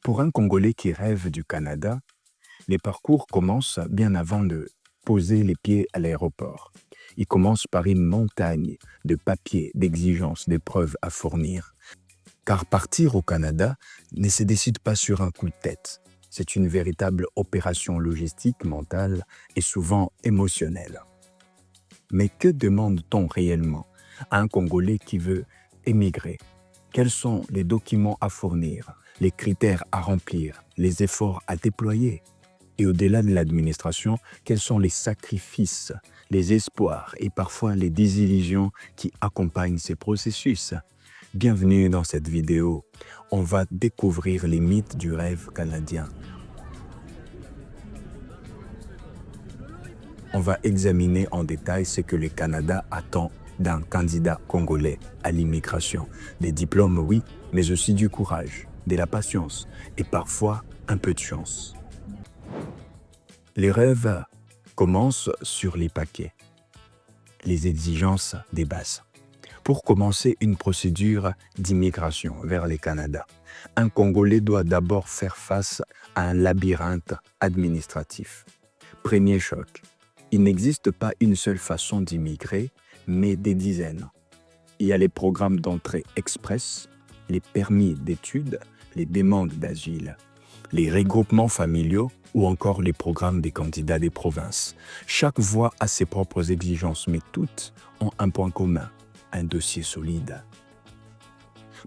Pour un Congolais qui rêve du Canada, les parcours commencent bien avant de poser les pieds à l'aéroport. Ils commencent par une montagne de papiers, d'exigences, d'épreuves à fournir. Car partir au Canada ne se décide pas sur un coup de tête. C'est une véritable opération logistique, mentale et souvent émotionnelle. Mais que demande-t-on réellement à un Congolais qui veut émigrer? Quels sont les documents à fournir, les critères à remplir, les efforts à déployer? Et au-delà de l'administration, quels sont les sacrifices, les espoirs et parfois les désillusions qui accompagnent ces processus? Bienvenue dans cette vidéo. On va découvrir les mythes du rêve canadien. On va examiner en détail ce que le Canada attend d'un candidat congolais à l'immigration. Des diplômes, oui, mais aussi du courage, de la patience et parfois un peu de chance. Les rêves commencent sur les paquets, les exigences des bases. Pour commencer une procédure d'immigration vers le Canada, un Congolais doit d'abord faire face à un labyrinthe administratif. Premier choc. Il n'existe pas une seule façon d'immigrer, mais des dizaines. Il y a les programmes d'entrée express, les permis d'études, les demandes d'asile, les regroupements familiaux ou encore les programmes des candidats des provinces. Chaque voie a ses propres exigences, mais toutes ont un point commun, un dossier solide.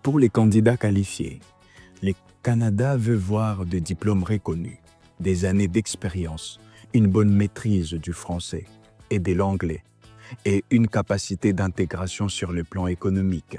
Pour les candidats qualifiés, le Canada veut voir des diplômes reconnus, des années d'expérience, une bonne maîtrise du français et de l'anglais, et une capacité d'intégration sur le plan économique.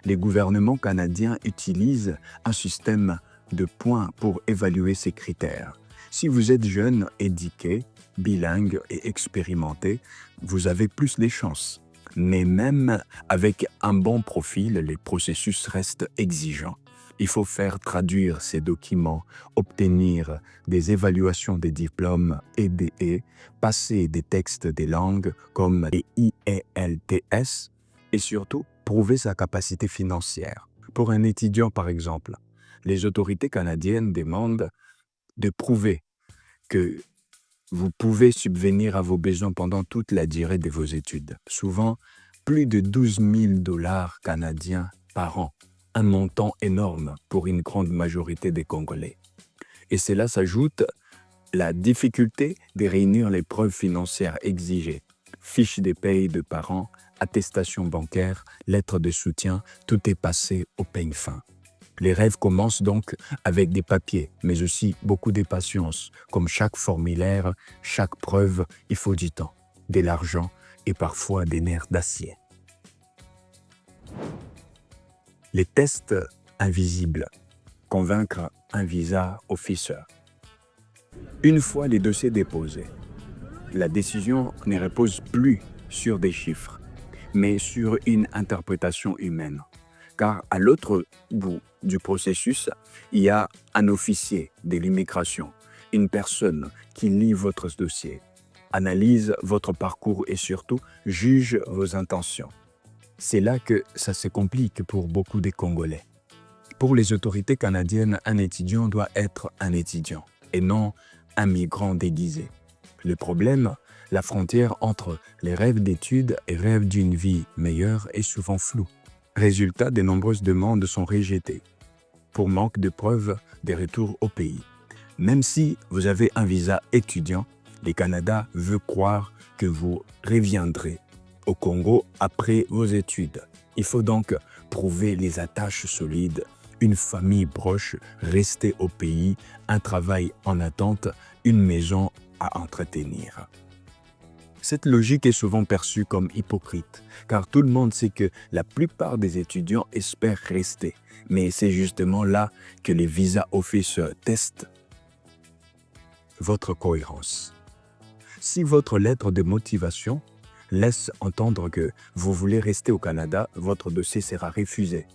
Les gouvernements canadiens utilisent un système de points pour évaluer ces critères. Si vous êtes jeune, éduqué, bilingue et expérimenté, vous avez plus les chances. Mais même avec un bon profil, les processus restent exigeants. Il faut faire traduire ces documents, obtenir des évaluations des diplômes EDE, passer des textes des langues comme les IELTS et surtout prouver sa capacité financière. Pour un étudiant par exemple, les autorités canadiennes demandent de prouver que vous pouvez subvenir à vos besoins pendant toute la durée de vos études. Souvent, plus de 12 000 $ canadiens par an. Un montant énorme pour une grande majorité des Congolais. Et cela s'ajoute la difficulté de réunir les preuves financières exigées. Fiches de paye de parents, attestations bancaires, lettres de soutien, tout est passé au peigne fin. Les rêves commencent donc avec des papiers, mais aussi beaucoup de patience. Comme chaque formulaire, chaque preuve, il faut du temps, de l'argent et parfois des nerfs d'acier. Les tests invisibles. Convaincre un visa officer. Une fois les dossiers déposés, la décision ne repose plus sur des chiffres, mais sur une interprétation humaine. Car à l'autre bout du processus, il y a un officier de l'immigration, une personne qui lit votre dossier, analyse votre parcours et surtout juge vos intentions. C'est là que ça se complique pour beaucoup de Congolais. Pour les autorités canadiennes, un étudiant doit être un étudiant et non un migrant déguisé. Le problème, la frontière entre les rêves d'études et rêves d'une vie meilleure est souvent floue. Résultat, de nombreuses demandes sont rejetées pour manque de preuves des retours au pays. Même si vous avez un visa étudiant, le Canada veut croire que vous reviendrez au Congo après vos études. Il faut donc prouver les attaches solides, une famille proche, rester au pays, un travail en attente, une maison à entretenir. Cette logique est souvent perçue comme hypocrite, car tout le monde sait que la plupart des étudiants espèrent rester. Mais c'est justement là que les visa officers testent votre cohérence. Si votre lettre de motivation laisse entendre que vous voulez rester au Canada, votre dossier sera refusé.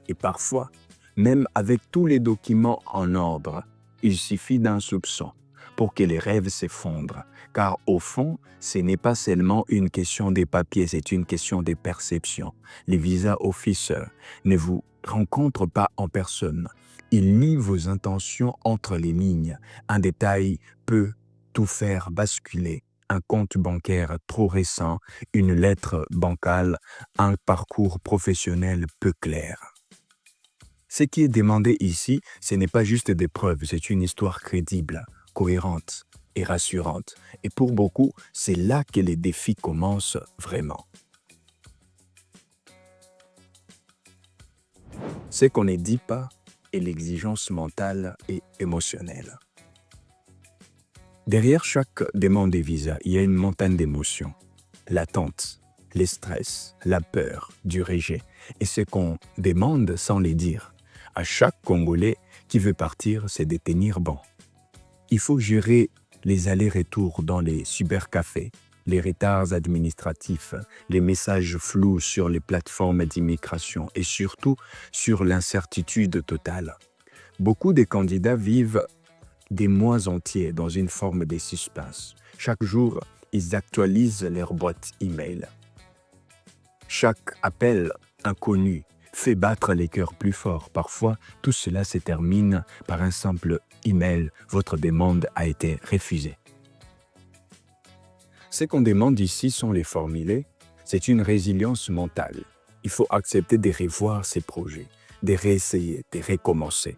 Et parfois, même avec tous les documents en ordre, il suffit d'un soupçon. pour que les rêves s'effondrent. Car au fond, ce n'est pas seulement une question des papiers, c'est une question des perceptions. Les visa officers ne vous rencontrent pas en personne. Ils lisent vos intentions entre les lignes. Un détail peut tout faire basculer. Un compte bancaire trop récent, une lettre bancale, un parcours professionnel peu clair. Ce qui est demandé ici, ce n'est pas juste des preuves, c'est une histoire crédible, cohérente et rassurante. Et pour beaucoup, c'est là que les défis commencent vraiment. Ce qu'on ne dit pas est l'exigence mentale et émotionnelle. Derrière chaque demande de visa, il y a une montagne d'émotions. L'attente, le stress, la peur du rejet et ce qu'on demande sans les dire. À chaque Congolais qui veut partir, c'est de tenir bon. Il faut gérer les allers-retours dans les cybercafés, les retards administratifs, les messages flous sur les plateformes d'immigration et surtout sur l'incertitude totale. Beaucoup de candidats vivent des mois entiers dans une forme de suspense. Chaque jour, ils actualisent leur boîte email. Chaque appel inconnu fait battre les cœurs plus fort. Parfois, tout cela se termine par un simple email. Votre demande a été refusée. Ce qu'on demande ici sans les formuler, c'est une résilience mentale. Il faut accepter de revoir ses projets, de réessayer, de recommencer.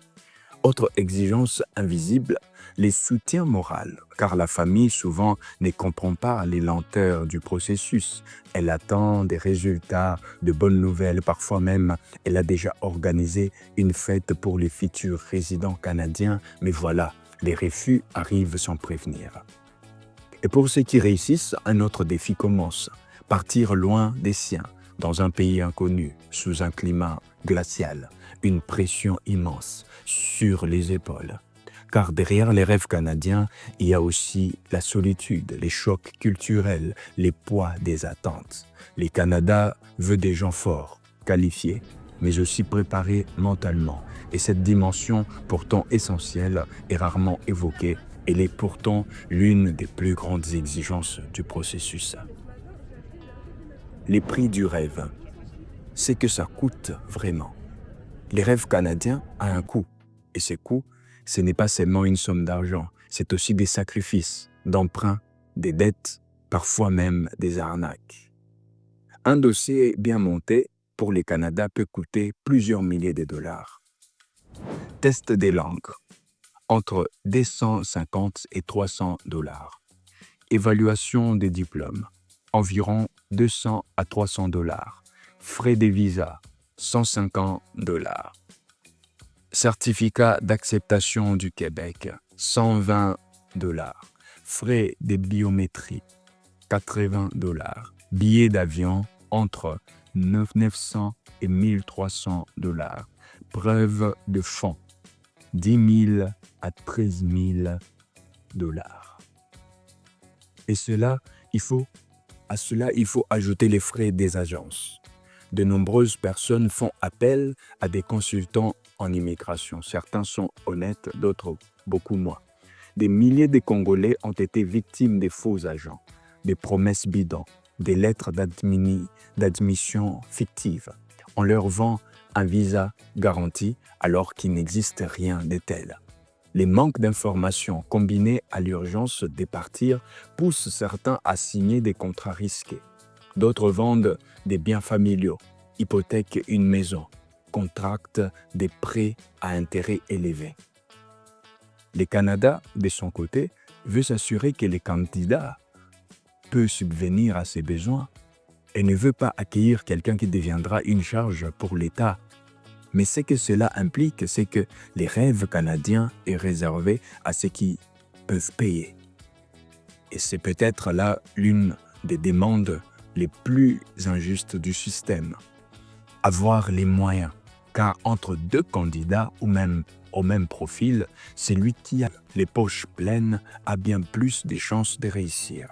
Autre exigence invisible, les soutiens moraux, car la famille souvent ne comprend pas les lenteurs du processus. Elle attend des résultats, de bonnes nouvelles, parfois même elle a déjà organisé une fête pour les futurs résidents canadiens, mais voilà, les refus arrivent sans prévenir. Et pour ceux qui réussissent, un autre défi commence, partir loin des siens, dans un pays inconnu, sous un climat glacial, une pression immense sur les épaules. Car derrière les rêves canadiens, il y a aussi la solitude, les chocs culturels, les poids des attentes. Le Canada veut des gens forts, qualifiés, mais aussi préparés mentalement. Et cette dimension, pourtant essentielle, est rarement évoquée. Elle est pourtant l'une des plus grandes exigences du processus. Les prix du rêve, c'est que ça coûte vraiment. Les rêves canadiens ont un coût. Et ce coût, ce n'est pas seulement une somme d'argent, c'est aussi des sacrifices, d'emprunts, des dettes, parfois même des arnaques. Un dossier bien monté pour les Canada peut coûter plusieurs milliers de dollars. Test des langues, entre 250 et 300 dollars. Évaluation des diplômes, environ 200 à 300 dollars. Frais de visa, 150 dollars. Certificat d'acceptation du Québec, 120 dollars. Frais de biométrie, 80 dollars. Billets d'avion entre 900 et 1300 dollars. Preuve de fonds, 10 000 à 13 000 dollars. Et à cela, il faut ajouter les frais des agences. De nombreuses personnes font appel à des consultants en immigration. Certains sont honnêtes, d'autres beaucoup moins. Des milliers de Congolais ont été victimes des faux agents, des promesses bidons, des lettres d'admission fictives. On leur vend un visa garanti alors qu'il n'existe rien de tel. Les manques d'informations combinés à l'urgence de partir poussent certains à signer des contrats risqués. D'autres vendent des biens familiaux, hypothèquent une maison, contractent des prêts à intérêt élevé. Le Canada, de son côté, veut s'assurer que les candidats peuvent subvenir à ses besoins et ne veut pas accueillir quelqu'un qui deviendra une charge pour l'État. Mais ce que cela implique, c'est que les rêves canadiens est réservé à ceux qui peuvent payer. Et c'est peut-être là l'une des demandes les plus injustes du système. Avoir les moyens, car entre deux candidats ou même au même profil, celui qui a les poches pleines a bien plus de chances de réussir.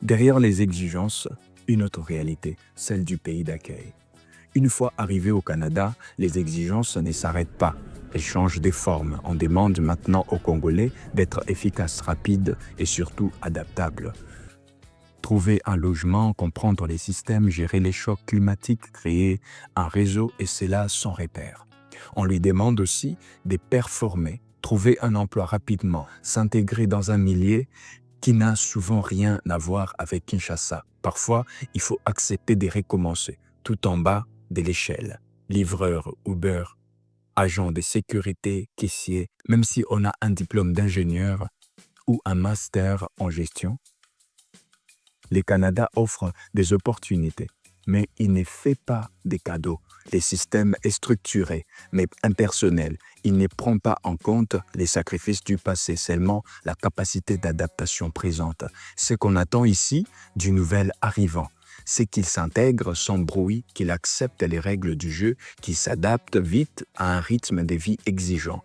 Derrière les exigences, une autre réalité, celle du pays d'accueil. Une fois arrivé au Canada, les exigences ne s'arrêtent pas. Elle change des formes. On demande maintenant aux Congolais d'être efficaces, rapides et surtout adaptables. Trouver un logement, comprendre les systèmes, gérer les chocs climatiques, créer un réseau et c'est là sans repère. On lui demande aussi de performer, trouver un emploi rapidement, s'intégrer dans un milieu qui n'a souvent rien à voir avec Kinshasa. Parfois, il faut accepter de recommencer, tout en bas de l'échelle. Livreur, Uber, agent de sécurité, caissier, même si on a un diplôme d'ingénieur ou un master en gestion, le Canada offre des opportunités, mais il ne fait pas des cadeaux. Le système est structuré, mais impersonnel. Il ne prend pas en compte les sacrifices du passé, seulement la capacité d'adaptation présente. Ce qu'on attend ici du nouvel arrivant, c'est qu'il s'intègre sans bruit, qu'il accepte les règles du jeu, qu'il s'adapte vite à un rythme de vie exigeant.